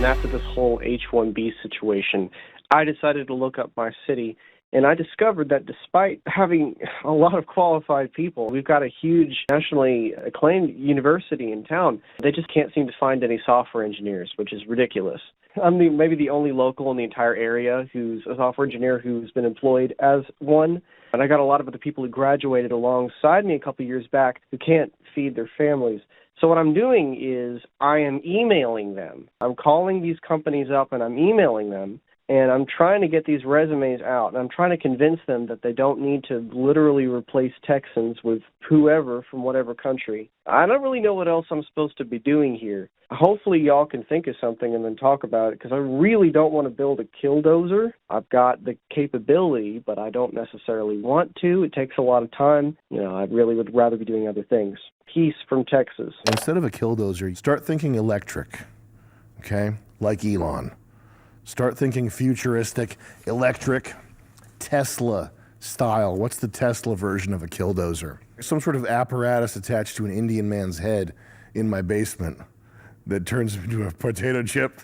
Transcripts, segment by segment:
after this whole H-1B situation, I decided to look up my city, and I discovered that despite having a lot of qualified people, we've got a huge nationally acclaimed university in town. They just can't seem to find any software engineers, which is ridiculous. I'm maybe the only local in the entire area who's a software engineer who's been employed as one. And I got a lot of other people who graduated alongside me a couple of years back who can't feed their families. So what I'm doing is I am emailing them. I'm calling these companies up and I'm emailing them. And I'm trying to get these resumes out, and I'm trying to convince them that they don't need to literally replace Texans with whoever from whatever country. I don't really know what else I'm supposed to be doing here. Hopefully y'all can think of something and then talk about it, because I really don't want to build a killdozer. I've got the capability, but I don't necessarily want to. It takes a lot of time. I really would rather be doing other things. Peace from Texas. Instead of a killdozer, start thinking electric, okay? Like Elon. Start thinking futuristic, electric, Tesla style. What's the Tesla version of a killdozer? Some sort of apparatus attached to an Indian man's head in my basement that turns into a potato chip.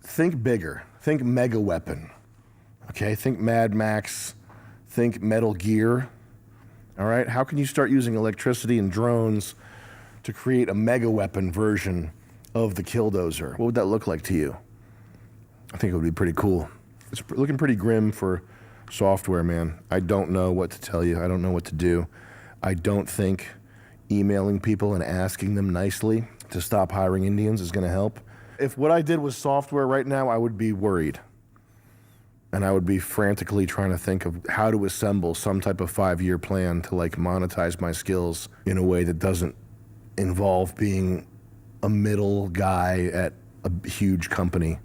Think bigger. Think mega weapon. Okay, think Mad Max. Think Metal Gear. All right, how can you start using electricity and drones to create a mega weapon version of the killdozer? What would that look like to you? I think it would be pretty cool. It's looking pretty grim for software, man. I don't know what to tell you. I don't know what to do. I don't think emailing people and asking them nicely to stop hiring Indians is going to help. If what I did was software right now, I would be worried. And I would be frantically trying to think of how to assemble some type of 5-year plan to monetize my skills in a way that doesn't involve being a middle guy at a huge company.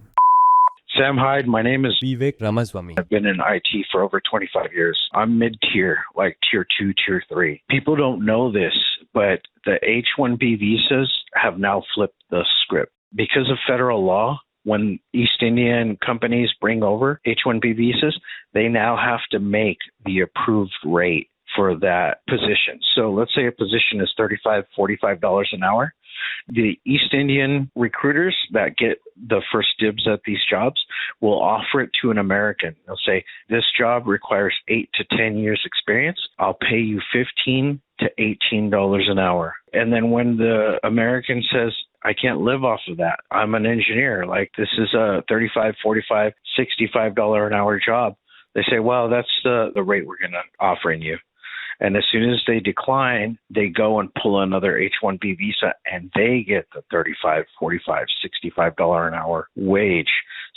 Sam Hyde, my name is Vivek Ramaswamy. I've been in IT for over 25 years. I'm mid-tier, like tier 2, tier 3. People don't know this, but the H-1B visas have now flipped the script. Because of federal law, when East Indian companies bring over H-1B visas, they now have to make the approved rate for that position. So let's say a position is $35, $45 an hour. The East Indian recruiters that get the first dibs at these jobs will offer it to an American. They'll say, this job requires 8 to 10 years experience. I'll pay you $15 to $18 an hour. And then when the American says, I can't live off of that, I'm an engineer, this is a $35, $45, $65 an hour job, they say, well, that's the rate we're going to offering you. And as soon as they decline, they go and pull another H-1B visa, and they get the $35, $45, $65 an hour wage.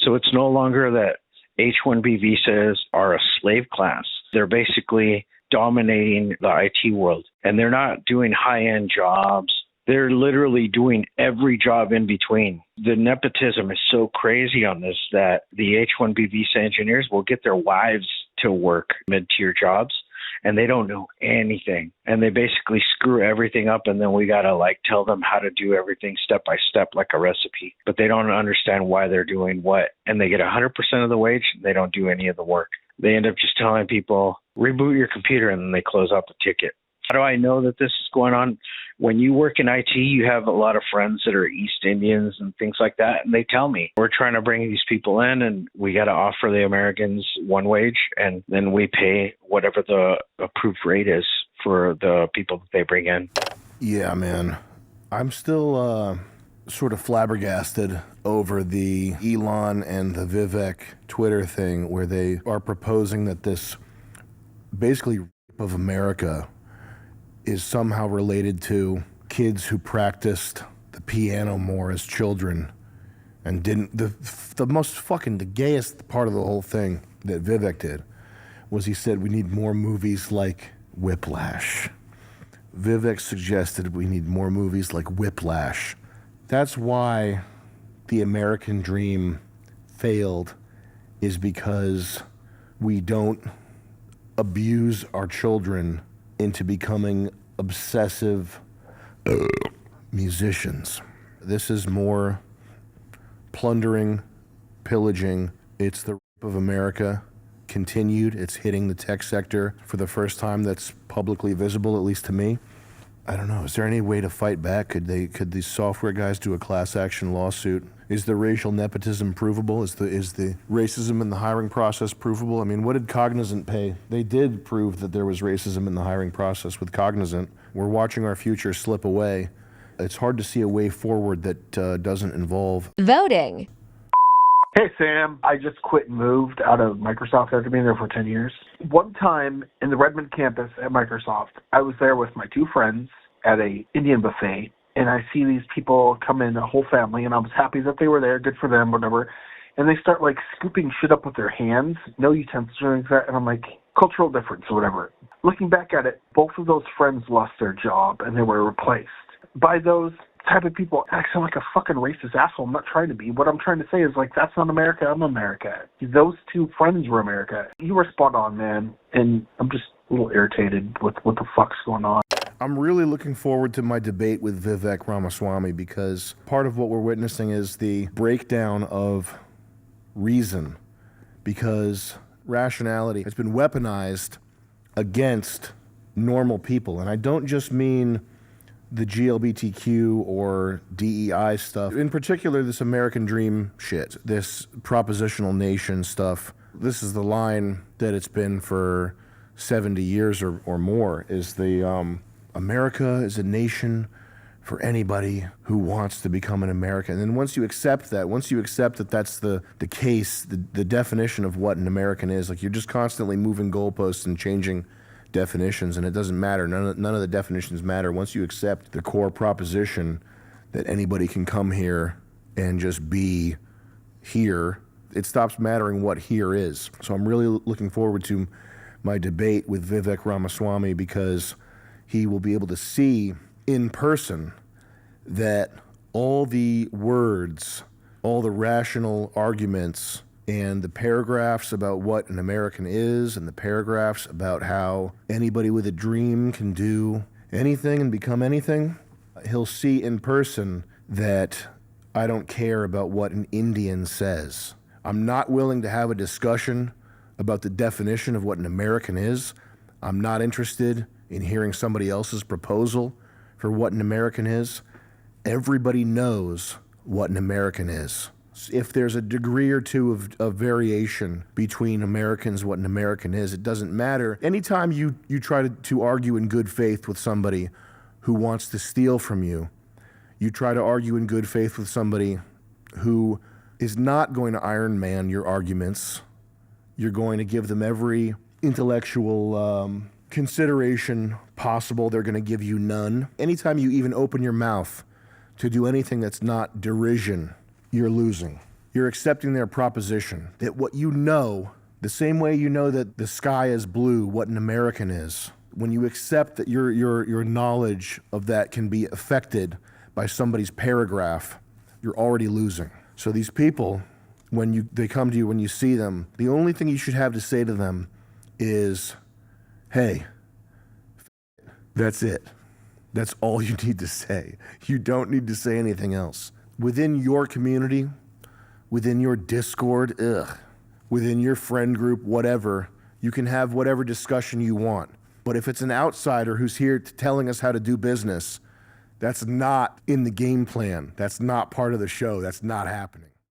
So it's no longer that H-1B visas are a slave class. They're basically dominating the IT world, and they're not doing high-end jobs. They're literally doing every job in between. The nepotism is so crazy on this that the H-1B visa engineers will get their wives to work mid-tier jobs, and they don't know anything. And they basically screw everything up, and then we got to tell them how to do everything step by step like a recipe. But they don't understand why they're doing what. And they get 100% of the wage. They don't do any of the work. They end up just telling people, reboot your computer, and then they close out the ticket. How do I know that this is going on? When you work in IT, you have a lot of friends that are East Indians and things like that, and they tell me, we're trying to bring these people in, and we got to offer the Americans one wage, and then we pay whatever the approved rate is for the people that they bring in. Yeah, man. I'm still sort of flabbergasted over the Elon and the Vivek Twitter thing, where they are proposing that this basically of America is somehow related to kids who practiced the piano more as children and didn't. The most the gayest part of the whole thing that Vivek did was he said we need more movies like Whiplash. Vivek suggested we need more movies like Whiplash. That's why the American dream failed, is because we don't abuse our children into becoming obsessive musicians. This is more plundering, pillaging. It's the rape of America continued. It's hitting the tech sector for the first time that's publicly visible, at least to me. I don't know. Is there any way to fight back? Could these software guys do a class action lawsuit? Is the racial nepotism provable? Is the racism in the hiring process provable? I mean, what did Cognizant pay? They did prove that there was racism in the hiring process with Cognizant. We're watching our future slip away. It's hard to see a way forward that doesn't involve voting. Hey, Sam. I just quit and moved out of Microsoft after being there for 10 years. One time in the Redmond campus at Microsoft, I was there with my two friends at a Indian buffet, and I see these people come in, a whole family, and I was happy that they were there, good for them, whatever. And they start, like, scooping shit up with their hands, no utensils or anything like that, and I'm like, cultural difference or whatever. Looking back at it, both of those friends lost their job, and they were replaced by those type of people. I sound like a fucking racist asshole. I'm not trying to be. What I'm trying to say is, like, that's not America. I'm America. Those two friends were America. You were spot on, man. And I'm just a little irritated with what the fuck's going on. I'm really looking forward to my debate with Vivek Ramaswamy, because part of what we're witnessing is the breakdown of reason, because rationality has been weaponized against normal people. And I don't just mean the GLBTQ or DEI stuff. In particular, this American dream shit, this propositional nation stuff. This is the line that it's been for 70 years or more, is the America is a nation for anybody who wants to become an American. And then once you accept that that's the case, the definition of what an American is, like, you're just constantly moving goalposts and changing definitions, and it doesn't matter. None of the definitions matter. Once you accept the core proposition that anybody can come here and just be here, it stops mattering what here is. So I'm really looking forward to my debate with Vivek Ramaswamy, because he will be able to see in person that all the words, all the rational arguments, and the paragraphs about what an American is, and the paragraphs about how anybody with a dream can do anything and become anything, he'll see in person that I don't care about what an Indian says. I'm not willing to have a discussion about the definition of what an American is. I'm not interested in hearing somebody else's proposal for what an American is. Everybody knows what an American is. If there's a degree or two of variation between Americans, what an American is, it doesn't matter. Anytime you try to argue in good faith with somebody who wants to steal from you, you try to argue in good faith with somebody who is not going to Iron Man your arguments. You're going to give them every intellectual consideration possible. They're going to give you none. Anytime you even open your mouth to do anything that's not derision, you're losing. You're accepting their proposition that what you know, the same way you know that the sky is blue, what an American is, when you accept that your knowledge of that can be affected by somebody's paragraph, you're already losing. So these people, when they come to you, when you see them, the only thing you should have to say to them is, hey, that's it. That's all you need to say. You don't need to say anything else. Within your community, within your Discord, within your friend group, whatever, you can have whatever discussion you want. But if it's an outsider who's here telling us how to do business, that's not in the game plan. That's not part of the show. That's not happening.